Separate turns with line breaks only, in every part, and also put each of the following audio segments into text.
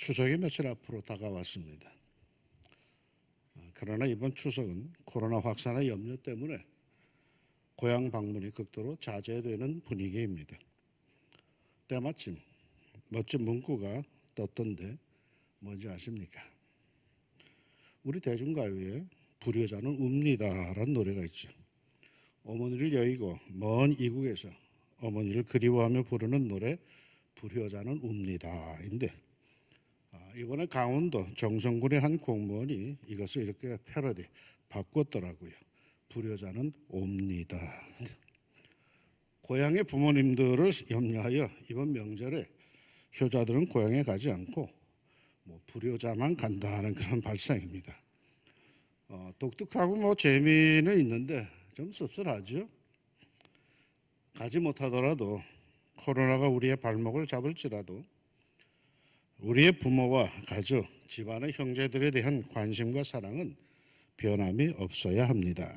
추석이 며칠 앞으로 다가왔습니다. 그러나 이번 추석은 코로나 확산의 염려 때문에 고향 방문이 극도로 자제되는 분위기입니다. 때마침 멋진 문구가 떴던데 뭔지 아십니까? 우리 대중가요에 불효자는 웁니다라는 노래가 있죠. 어머니를 여의고 먼 이국에서 어머니를 그리워하며 부르는 노래 불효자는 웁니다인데 이번에 강원도 정선군의 한 공무원이 이것을 이렇게 패러디 바꿨더라고요. 불효자는 옵니다. 고향의 부모님들을 염려하여 이번 명절에 효자들은 고향에 가지 않고 불효자만 간다는 그런 발상입니다. 독특하고 재미는 있는데 좀 씁쓸하죠. 가지 못하더라도 코로나가 우리의 발목을 잡을지라도 우리의 부모와 가족, 집안의 형제들에 대한 관심과 사랑은 변함이 없어야 합니다.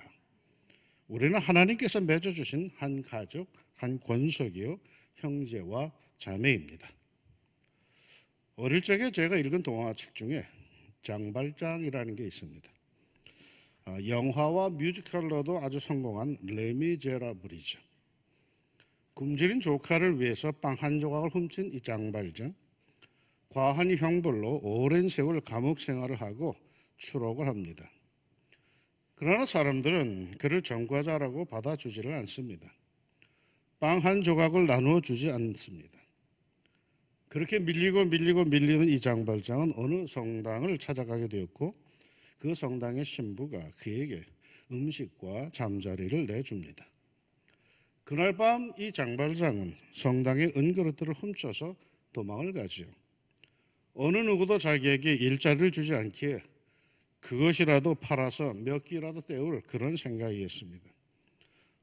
우리는 하나님께서 맺어주신 한 가족, 한 권속이요 형제와 자매입니다. 어릴 적에 제가 읽은 동화책 중에 장발장이라는 게 있습니다. 영화와 뮤지컬로도 아주 성공한 레미제라블이죠. 굶주린 조카를 위해서 빵 한 조각을 훔친 이 장발장, 과한 형벌로 오랜 세월 감옥 생활을 하고 추록을 합니다. 그러나 사람들은 그를 전과자라고 받아주지를 않습니다. 빵 한 조각을 나누어 주지 않습니다. 그렇게 밀리는 이 장발장은 어느 성당을 찾아가게 되었고 그 성당의 신부가 그에게 음식과 잠자리를 내줍니다. 그날 밤 이 장발장은 성당의 은그릇들을 훔쳐서 도망을 가지요. 어느 누구도 자기에게 일자리를 주지 않기에 그것이라도 팔아서 몇 끼라도 때울 그런 생각이었습니다.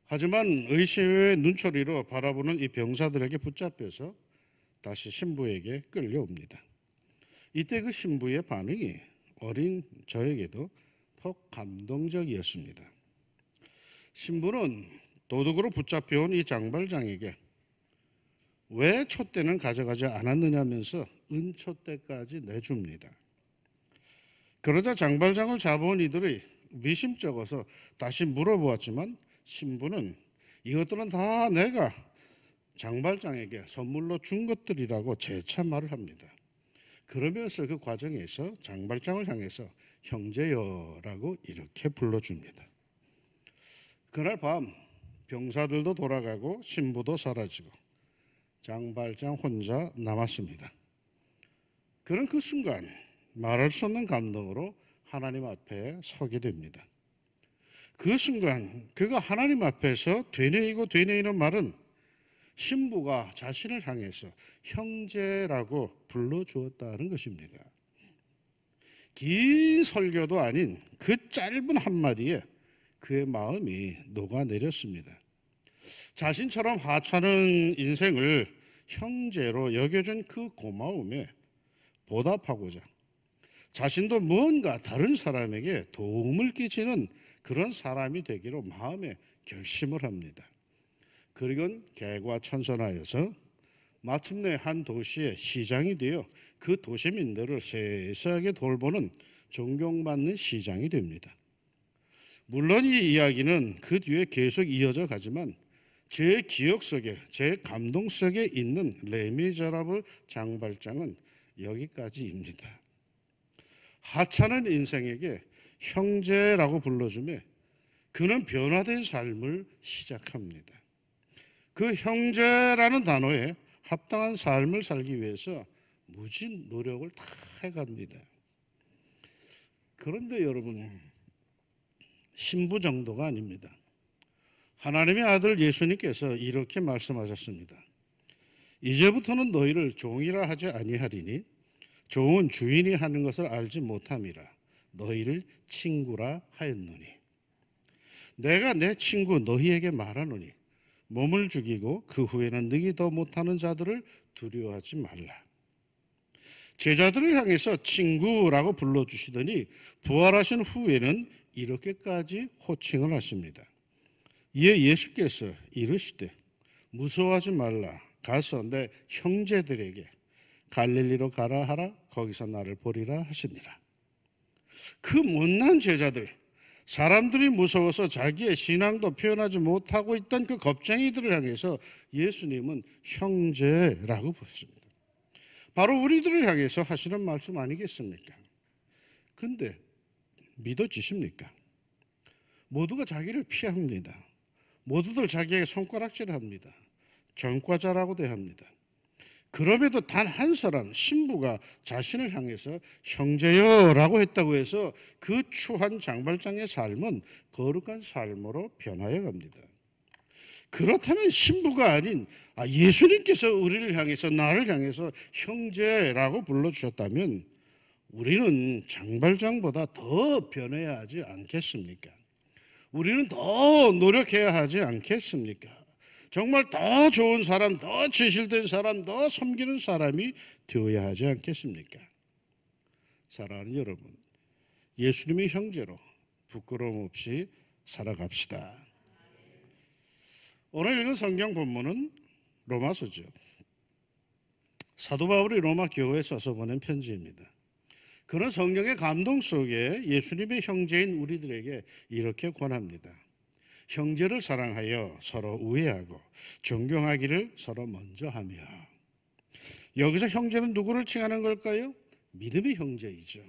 하지만 의심의 눈초리로 바라보는 이 병사들에게 붙잡혀서 다시 신부에게 끌려옵니다. 이때 그 신부의 반응이 어린 저에게도 퍽 감동적이었습니다. 신부는 도둑으로 붙잡혀온 이 장발장에게 왜 촛대는 가져가지 않았느냐면서 은촛대까지 내줍니다. 그러자 장발장을 잡아온 이들이 미심쩍어서 다시 물어보았지만 신부는 이것들은 다 내가 장발장에게 선물로 준 것들이라고 재차 말을 합니다. 그러면서 그 과정에서 장발장을 향해서 형제여라고 이렇게 불러줍니다. 그날 밤 병사들도 돌아가고 신부도 사라지고 장발장 혼자 남았습니다. 그는 그 순간 말할 수 없는 감동으로 하나님 앞에 서게 됩니다. 그 순간 그가 하나님 앞에서 되뇌이는 말은 신부가 자신을 향해서 형제라고 불러주었다는 것입니다. 긴 설교도 아닌 그 짧은 한마디에 그의 마음이 녹아내렸습니다. 자신처럼 하찮은 인생을 형제로 여겨준 그 고마움에 보답하고자 자신도 무언가 다른 사람에게 도움을 끼치는 그런 사람이 되기로 마음에 결심을 합니다. 그리고 개과천선하여서 마침내 한 도시의 시장이 되어 그 도시민들을 세세하게 돌보는 존경받는 시장이 됩니다. 물론 이 이야기는 그 뒤에 계속 이어져 가지만 제 기억 속에, 제 감동 속에 있는 레미제라블 장발장은 여기까지입니다. 하찮은 인생에게 형제라고 불러주며 그는 변화된 삶을 시작합니다. 그 형제라는 단어에 합당한 삶을 살기 위해서 무진 노력을 다 해갑니다. 그런데 여러분, 신부 정도가 아닙니다. 하나님의 아들 예수님께서 이렇게 말씀하셨습니다. 이제부터는 너희를 종이라 하지 아니하리니 종은 주인이 하는 것을 알지 못함이라 너희를 친구라 하였노니 내가 내 친구 너희에게 말하노니 몸을 죽이고 그 후에는 능히 더 못하는 자들을 두려워하지 말라. 제자들을 향해서 친구라고 불러주시더니 부활하신 후에는 이렇게까지 호칭을 하십니다. 이에 예수께서 이르시되 무서워하지 말라. 가서 내 형제들에게 갈릴리로 가라 하라 거기서 나를 보리라 하시니라. 그 못난 제자들, 사람들이 무서워서 자기의 신앙도 표현하지 못하고 있던 그 겁쟁이들을 향해서 예수님은 형제라고 부르십니다. 바로 우리들을 향해서 하시는 말씀 아니겠습니까? 근데 믿어지십니까? 모두가 자기를 피합니다. 모두들 자기에게 손가락질을 합니다. 전과자라고 대합니다. 그럼에도 단 한 사람, 신부가 자신을 향해서 형제여라고 했다고 해서 그 추한 장발장의 삶은 거룩한 삶으로 변하여 갑니다. 그렇다면 신부가 아닌 예수님께서 우리를 향해서, 나를 향해서 형제라고 불러주셨다면 우리는 장발장보다 더 변해야 하지 않겠습니까? 우리는 더 노력해야 하지 않겠습니까? 정말 더 좋은 사람, 더 진실된 사람, 더 섬기는 사람이 되어야 하지 않겠습니까? 사랑하는 여러분, 예수님의 형제로 부끄러움 없이 살아갑시다. 오늘 읽은 성경 본문은 로마서죠. 사도 바울이 로마 교회에 써서 보낸 편지입니다. 그런 성령의 감동 속에 예수님의 형제인 우리들에게 이렇게 권합니다. 형제를 사랑하여 서로 우애하고 존경하기를 서로 먼저 하며. 여기서 형제는 누구를 칭하는 걸까요? 믿음의 형제이죠.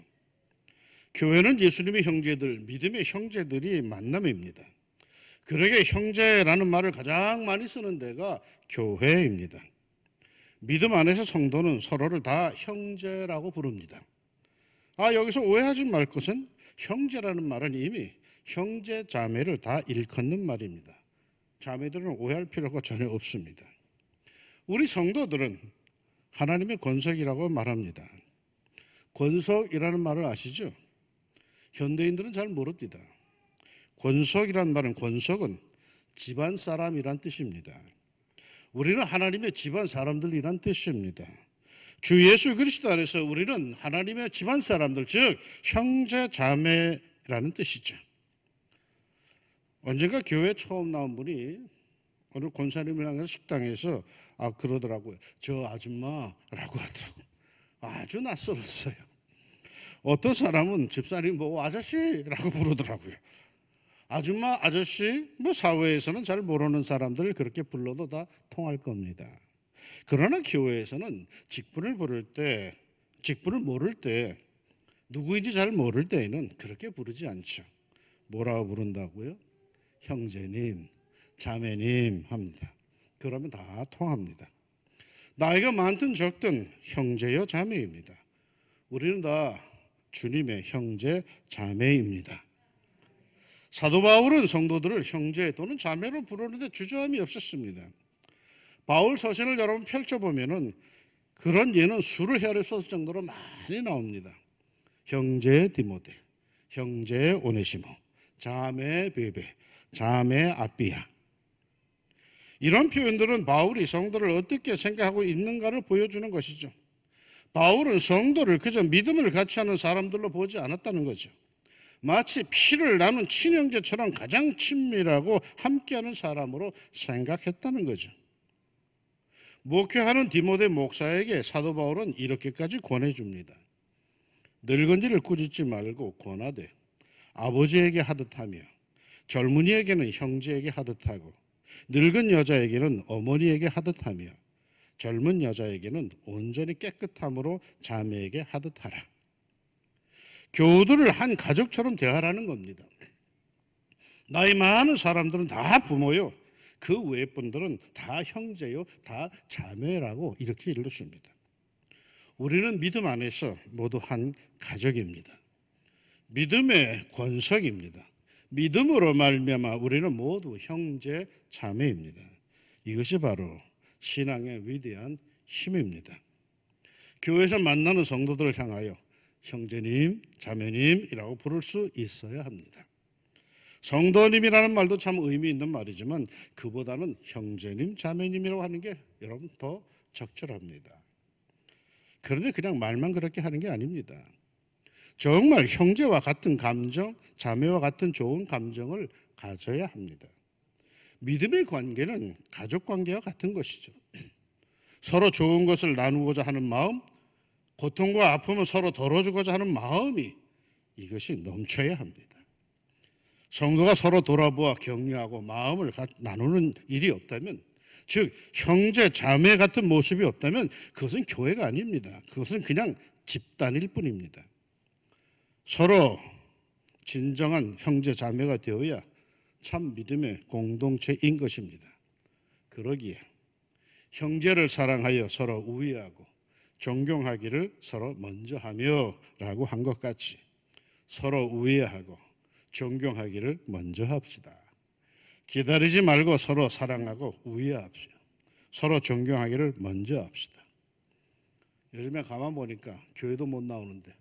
교회는 예수님의 형제들, 믿음의 형제들이 만남입니다. 그러게 형제라는 말을 가장 많이 쓰는 데가 교회입니다. 믿음 안에서 성도는 서로를 다 형제라고 부릅니다. 여기서 오해하지 말 것은 형제라는 말은 이미 형제 자매를 다 일컫는 말입니다. 자매들은 오해할 필요가 전혀 없습니다. 우리 성도들은 하나님의 권석이라고 말합니다. 권석이라는 말을 아시죠? 현대인들은 잘 모릅니다. 권석이란 말은, 권석은 집안 사람이란 뜻입니다. 우리는 하나님의 집안 사람들이란 뜻입니다. 주 예수 그리스도 안에서 우리는 하나님의 집안 사람들, 즉 형제 자매라는 뜻이죠. 언젠가 교회에 처음 나온 분이 오늘 권사님을 향해서 식당에서 그러더라고요. 저 아줌마라고 하더라고요. 아주 낯설었어요. 어떤 사람은 집사님 보고 아저씨라고 부르더라고요. 아줌마, 아저씨, 사회에서는 잘 모르는 사람들을 그렇게 불러도 다 통할 겁니다. 그러나 교회에서는 직분을 모를 때, 누구인지 잘 모를 때에는 그렇게 부르지 않죠. 뭐라고 부른다고요? 형제님, 자매님 합니다. 그러면 다 통합니다. 나이가 많든 적든 형제여 자매입니다. 우리는 다 주님의 형제 자매입니다. 사도 바울은 성도들을 형제 또는 자매로 부르는데 주저함이 없었습니다. 바울 서신을 여러분 펼쳐보면은 그런 예는 수를 헤아릴 수 없을 정도로 많이 나옵니다. 형제 디모데, 형제 오네시모, 자매 베베, 자매 아비야. 이런 표현들은 바울이 성도를 어떻게 생각하고 있는가를 보여주는 것이죠. 바울은 성도를 그저 믿음을 같이 하는 사람들로 보지 않았다는 거죠. 마치 피를 나눈 친형제처럼 가장 친밀하고 함께하는 사람으로 생각했다는 거죠. 목회하는 디모데 목사에게 사도 바울은 이렇게까지 권해줍니다. 늙은이를 꾸짖지 말고 권하되 아버지에게 하듯하며 젊은이에게는 형제에게 하듯하고 늙은 여자에게는 어머니에게 하듯하며 젊은 여자에게는 온전히 깨끗함으로 자매에게 하듯하라. 교우들을 한 가족처럼 대하라는 겁니다. 나이 많은 사람들은 다 부모요. 그 외의 분들은 다 형제요, 다 자매라고 이렇게 일러줍니다. 우리는 믿음 안에서 모두 한 가족입니다. 믿음의 권석입니다. 믿음으로 말미암아 우리는 모두 형제 자매입니다. 이것이 바로 신앙의 위대한 힘입니다. 교회에서 만나는 성도들을 향하여 형제님, 자매님이라고 부를 수 있어야 합니다. 성도님이라는 말도 참 의미 있는 말이지만 그보다는 형제님, 자매님이라고 하는 게 여러분 더 적절합니다. 그런데 그냥 말만 그렇게 하는 게 아닙니다. 정말 형제와 같은 감정, 자매와 같은 좋은 감정을 가져야 합니다. 믿음의 관계는 가족 관계와 같은 것이죠. 서로 좋은 것을 나누고자 하는 마음, 고통과 아픔을 서로 덜어주고자 하는 마음이 이것이 넘쳐야 합니다. 성도가 서로 돌아보아 격려하고 마음을 나누는 일이 없다면, 즉 형제 자매 같은 모습이 없다면 그것은 교회가 아닙니다. 그것은 그냥 집단일 뿐입니다. 서로 진정한 형제 자매가 되어야 참 믿음의 공동체인 것입니다. 그러기에 형제를 사랑하여 서로 우애하고 존경하기를 서로 먼저 하며 라고 한 것 같이 서로 우애하고 존경하기를 먼저 합시다. 기다리지 말고 서로 사랑하고 우애합시다. 서로 존경하기를 먼저 합시다. 요즘에 가만 보니까 교회도 못 나오는데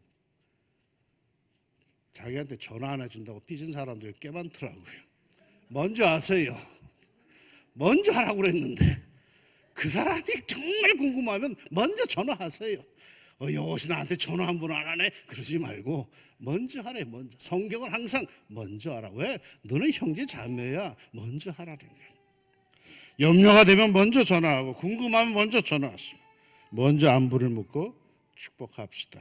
자기한테 전화 안 해준다고 삐진 사람들이 꽤 많더라고요. 먼저 하세요. 먼저 하라고 그랬는데 그 사람이 정말 궁금하면 먼저 전화하세요. 여기서 나한테 전화 한 번 안 하네? 그러지 말고 먼저 하래. 먼저. 성경을 항상 먼저 하라. 왜? 너는 형제 자매야. 먼저 하라는 거야. 염려가 되면 먼저 전화하고 궁금하면 먼저 전화하시고 먼저 안부를 묻고 축복합시다.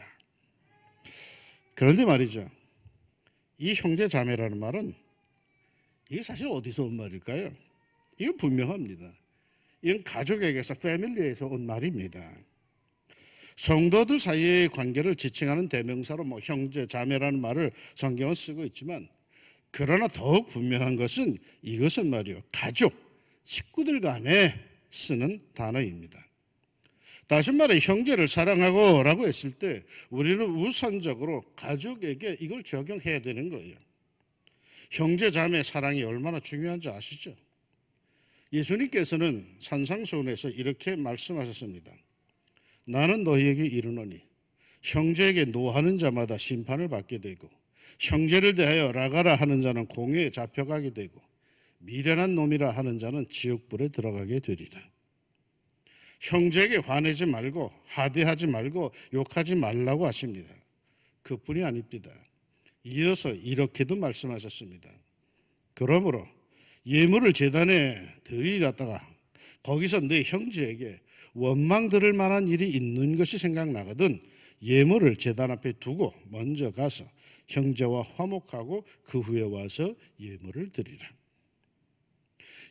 그런데 말이죠, 이 형제 자매라는 말은 이게 사실 어디서 온 말일까요? 이거 분명합니다. 이건 가족에게서, 패밀리에서 온 말입니다. 성도들 사이의 관계를 지칭하는 대명사로 형제, 자매라는 말을 성경은 쓰고 있지만, 그러나 더욱 분명한 것은 이것은 말이요, 가족, 식구들 간에 쓰는 단어입니다. 다시 말해 형제를 사랑하고 라고 했을 때 우리는 우선적으로 가족에게 이걸 적용해야 되는 거예요. 형제, 자매 사랑이 얼마나 중요한지 아시죠? 예수님께서는 산상수훈에서 이렇게 말씀하셨습니다. 나는 너희에게 이르노니 형제에게 노하는 자마다 심판을 받게 되고 형제를 대하여 라가라 하는 자는 공회에 잡혀가게 되고 미련한 놈이라 하는 자는 지옥불에 들어가게 되리라. 형제에게 화내지 말고 하대하지 말고 욕하지 말라고 하십니다. 그뿐이 아닙니다. 이어서 이렇게도 말씀하셨습니다. 그러므로 예물을 제단에 드리려다가 거기서 내 형제에게 원망 들을 만한 일이 있는 것이 생각나거든 예물을 제단 앞에 두고 먼저 가서 형제와 화목하고 그 후에 와서 예물을 드리라.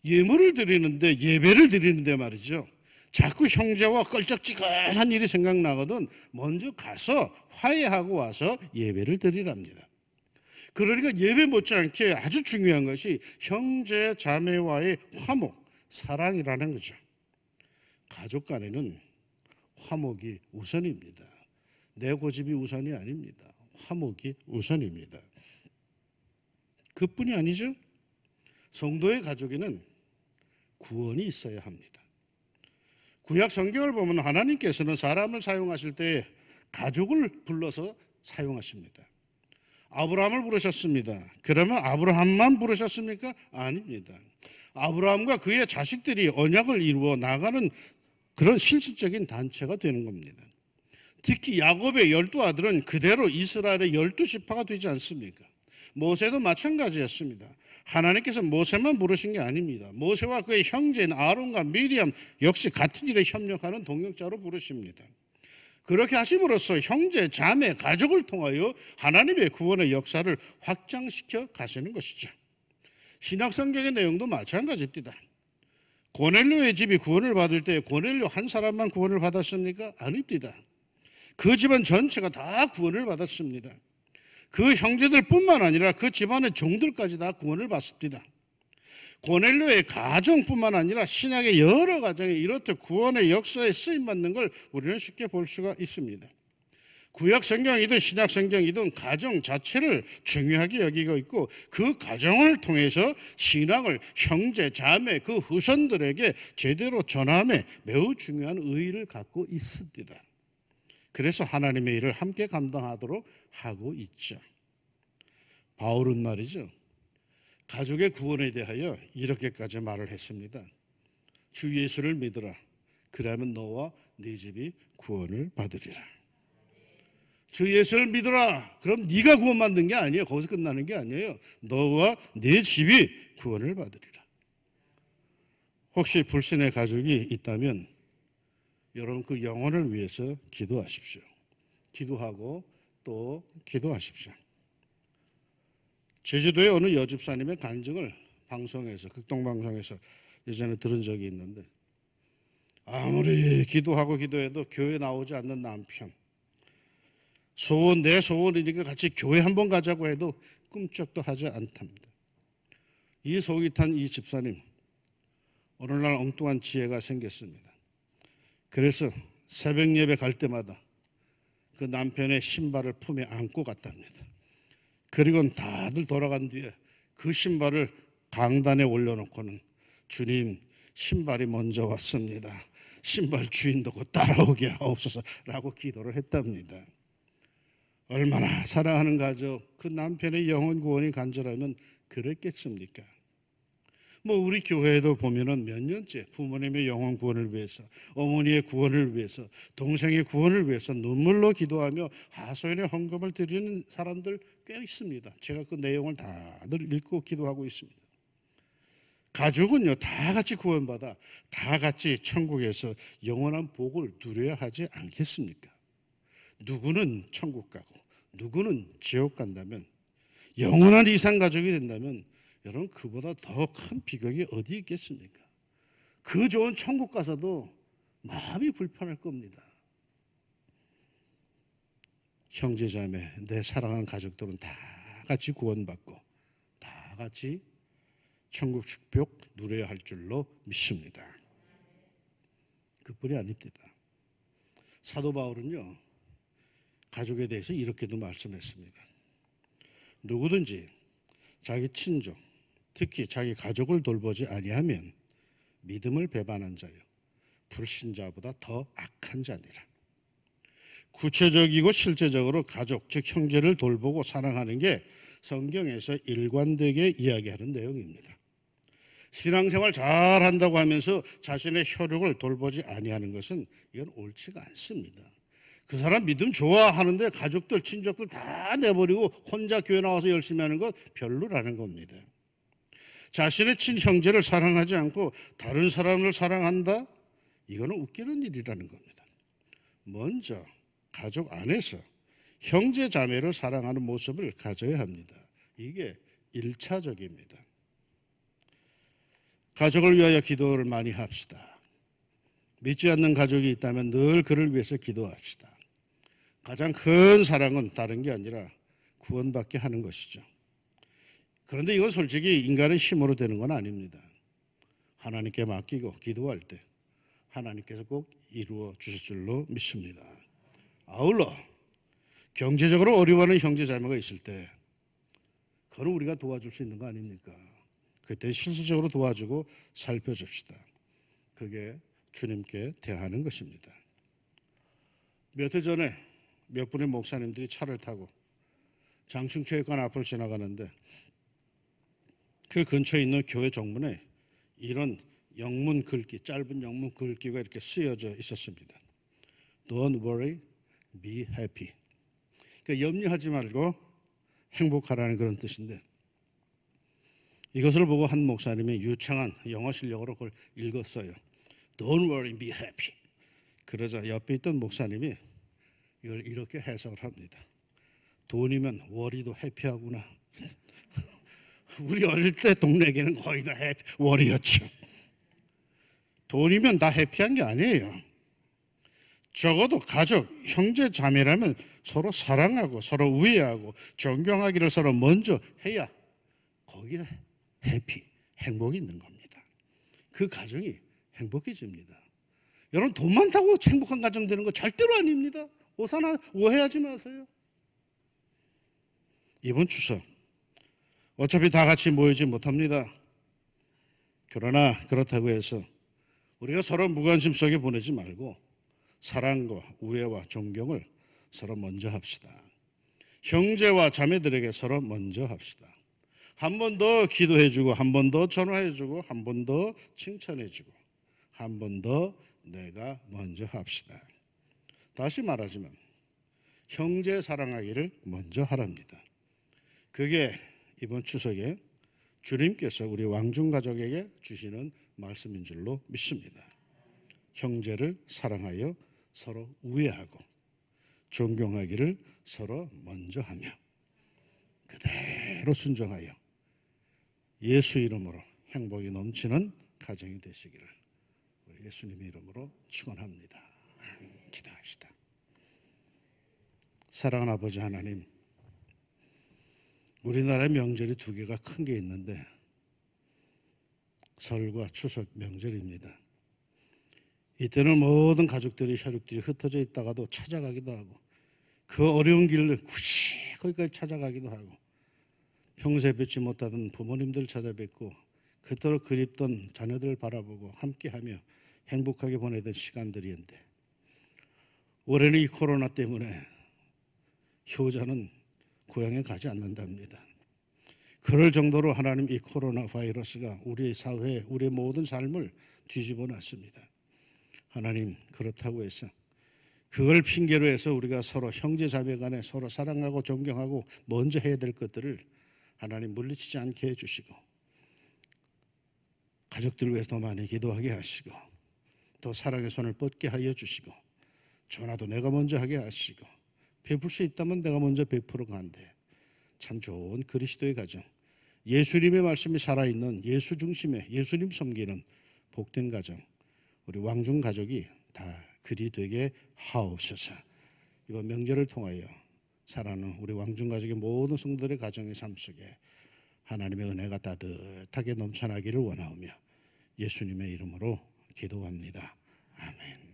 예물을 드리는데, 예배를 드리는데 말이죠, 자꾸 형제와 껄쩍지근한 일이 생각나거든 먼저 가서 화해하고 와서 예배를 드리랍니다. 그러니까 예배 못지않게 아주 중요한 것이 형제 자매와의 화목, 사랑이라는 거죠. 가족 간에는 화목이 우선입니다. 내 고집이 우선이 아닙니다. 화목이 우선입니다. 그뿐이 아니죠. 성도의 가족에는 구원이 있어야 합니다. 구약 성경을 보면 하나님께서는 사람을 사용하실 때 가족을 불러서 사용하십니다. 아브라함을 부르셨습니다. 그러면 아브라함만 부르셨습니까? 아닙니다. 아브라함과 그의 자식들이 언약을 이루어 나가는 그런 실질적인 단체가 되는 겁니다. 특히 야곱의 12아들은 그대로 이스라엘의 12지파가 되지 않습니까? 모세도 마찬가지였습니다. 하나님께서 모세만 부르신 게 아닙니다. 모세와 그의 형제인 아론과 미리암 역시 같은 일에 협력하는 동역자로 부르십니다. 그렇게 하심으로써 형제, 자매, 가족을 통하여 하나님의 구원의 역사를 확장시켜 가시는 것이죠. 신약성경의 내용도 마찬가지입니다. 고넬료의 집이 구원을 받을 때 고넬료 한 사람만 구원을 받았습니까? 아닙니다. 그 집안 전체가 다 구원을 받았습니다. 그 형제들뿐만 아니라 그 집안의 종들까지 다 구원을 받습니다. 고넬료의 가정뿐만 아니라 신약의 여러 가정이 이렇듯 구원의 역사에 쓰임받는 걸 우리는 쉽게 볼 수가 있습니다. 구약 성경이든 신약 성경이든 가정 자체를 중요하게 여기고 있고 그 가정을 통해서 신앙을 형제, 자매, 그 후손들에게 제대로 전함에 매우 중요한 의의를 갖고 있습니다. 그래서 하나님의 일을 함께 감당하도록 하고 있죠. 바울은 말이죠, 가족의 구원에 대하여 이렇게까지 말을 했습니다. 주 예수를 믿으라. 그러면 너와 네 집이 구원을 받으리라. 주 예수를 믿으라. 그럼 네가 구원받는 게 아니에요. 거기서 끝나는 게 아니에요. 너와 네 집이 구원을 받으리라. 혹시 불신의 가족이 있다면 여러분 그 영혼을 위해서 기도하십시오. 기도하고 또 기도하십시오. 제주도의 어느 여집사님의 간증을 방송에서, 극동방송에서 예전에 들은 적이 있는데, 아무리 기도하고 기도해도 교회 나오지 않는 남편, 내 소원이니까 같이 교회 한번 가자고 해도 꿈쩍도 하지 않답니다. 이 속이 탄 이 집사님, 어느 날 엉뚱한 지혜가 생겼습니다. 그래서 새벽 예배 갈 때마다 그 남편의 신발을 품에 안고 갔답니다. 그리고는 다들 돌아간 뒤에 그 신발을 강단에 올려놓고는 주님, 신발이 먼저 왔습니다. 신발 주인도 곧 따라오게 하옵소서라고 기도를 했답니다. 얼마나 사랑하는 가족, 그 남편의 영혼 구원이 간절하면 그랬겠습니까? 우리 교회에도 보면은 몇 년째 부모님의 영혼 구원을 위해서, 어머니의 구원을 위해서, 동생의 구원을 위해서 눈물로 기도하며 하소연의 헌금을 드리는 사람들 꽤 있습니다. 제가 그 내용을 다들 읽고 기도하고 있습니다. 가족은요, 다 같이 구원받아 다 같이 천국에서 영원한 복을 누려야 하지 않겠습니까? 누구는 천국 가고 누구는 지옥 간다면, 영원한 이상가족이 된다면 여러분, 그보다 더 큰 비극이 어디 있겠습니까? 그 좋은 천국 가서도 마음이 불편할 겁니다. 형제자매, 내 사랑하는 가족들은 다 같이 구원받고 다 같이 천국 축복 누려야 할 줄로 믿습니다. 그뿐이 아닙니다. 사도 바울은요, 가족에 대해서 이렇게도 말씀했습니다. 누구든지 자기 친족, 특히 자기 가족을 돌보지 아니하면 믿음을 배반한 자요, 불신자보다 더 악한 자니라. 구체적이고 실제적으로 가족, 즉 형제를 돌보고 사랑하는 게 성경에서 일관되게 이야기하는 내용입니다. 신앙생활 잘한다고 하면서 자신의 혈육을 돌보지 아니하는 것은 이건 옳지가 않습니다. 그 사람 믿음 좋아하는데 가족들, 친족들 다 내버리고 혼자 교회 나와서 열심히 하는 것 별로라는 겁니다. 자신의 친형제를 사랑하지 않고 다른 사람을 사랑한다? 이거는 웃기는 일이라는 겁니다. 먼저 가족 안에서 형제 자매를 사랑하는 모습을 가져야 합니다. 이게 1차적입니다. 가족을 위하여 기도를 많이 합시다. 믿지 않는 가족이 있다면 늘 그를 위해서 기도합시다. 가장 큰 사랑은 다른 게 아니라 구원받게 하는 것이죠. 그런데 이건 솔직히 인간의 힘으로 되는 건 아닙니다. 하나님께 맡기고 기도할 때 하나님께서 꼭 이루어 주실 줄로 믿습니다. 아울러 경제적으로 어려워하는 형제자매가 있을 때 그걸 우리가 도와줄 수 있는 거 아닙니까? 그때 실질적으로 도와주고 살펴줍시다. 그게 주님께 대하는 것입니다. 몇 해 전에 몇 분의 목사님들이 차를 타고 장충체육관 앞을 지나가는데 그 근처에 있는 교회 정문에 이런 영문 글귀, 짧은 영문 글귀가 이렇게 쓰여져 있었습니다. Don't worry, be happy. 그러니까 염려하지 말고 행복하라는 그런 뜻인데, 이것을 보고 한 목사님이 유창한 영어 실력으로 그걸 읽었어요. Don't worry, be happy. 그러자 옆에 있던 목사님이 이걸 이렇게 해석을 합니다. 돈이면 worry도 해피하구나. 우리 어릴 때 동네에게는 거의 다 월이었죠. 돈이면 다 해피한 게 아니에요. 적어도 가족, 형제, 자매라면 서로 사랑하고 서로 우애하고 존경하기를 서로 먼저 해야 거기에 행복이 있는 겁니다. 그 가정이 행복해집니다. 여러분, 돈 많다고 행복한 가정 되는 거 절대로 아닙니다. 오해하지 마세요. 이번 추석 어차피 다 같이 모이지 못합니다. 그러나 그렇다고 해서 우리가 서로 무관심 속에 보내지 말고 사랑과 우애와 존경을 서로 먼저 합시다. 형제와 자매들에게 서로 먼저 합시다. 한 번 더 기도해주고, 한 번 더 전화해주고, 한 번 더 칭찬해주고, 한 번 더 내가 먼저 합시다. 다시 말하지만 형제 사랑하기를 먼저 하랍니다. 그게 이번 추석에 주님께서 우리 왕중가족에게 주시는 말씀인 줄로 믿습니다. 형제를 사랑하여 서로 우애하고 존경하기를 서로 먼저 하며 그대로 순종하여 예수 이름으로 행복이 넘치는 가정이 되시기를 우리 예수님의 이름으로 축원합니다. 기도합시다. 사랑하는 아버지 하나님, 우리나라의 명절이 두 개가 큰 게 있는데 설과 추석 명절입니다. 이때는 모든 가족들이 혈육들이 흩어져 있다가도 찾아가기도 하고 그 어려운 길을 굳이 거기까지 찾아가기도 하고 평소에 뵙지 못하던 부모님들 찾아뵙고 그토록 그립던 자녀들을 바라보고 함께하며 행복하게 보내던 시간들이었는데 올해는 이 코로나 때문에 효자는 고향에 가지 않는답니다. 그럴 정도로 하나님 이 코로나 바이러스가 우리의 사회, 우리의 모든 삶을 뒤집어 놨습니다. 하나님, 그렇다고 해서 그걸 핑계로 해서 우리가 서로 형제 자매 간에 서로 사랑하고 존경하고 먼저 해야 될 것들을 하나님 물리치지 않게 해주시고 가족들을 위해서 더 많이 기도하게 하시고 더 사랑의 손을 뻗게 하여 주시고 전화도 내가 먼저 하게 하시고 베풀 수 있다면 내가 먼저 베풀어 간대. 참 좋은 그리스도의 가정, 예수님의 말씀이 살아있는 예수 중심의 예수님 섬기는 복된 가정, 우리 왕중 가족이 다 그리 되게 하옵소서. 이번 명절을 통하여 살아가는 우리 왕중 가족의 모든 성도들의 가정의 삶 속에 하나님의 은혜가 따뜻하게 넘쳐나기를 원하오며 예수님의 이름으로 기도합니다. 아멘.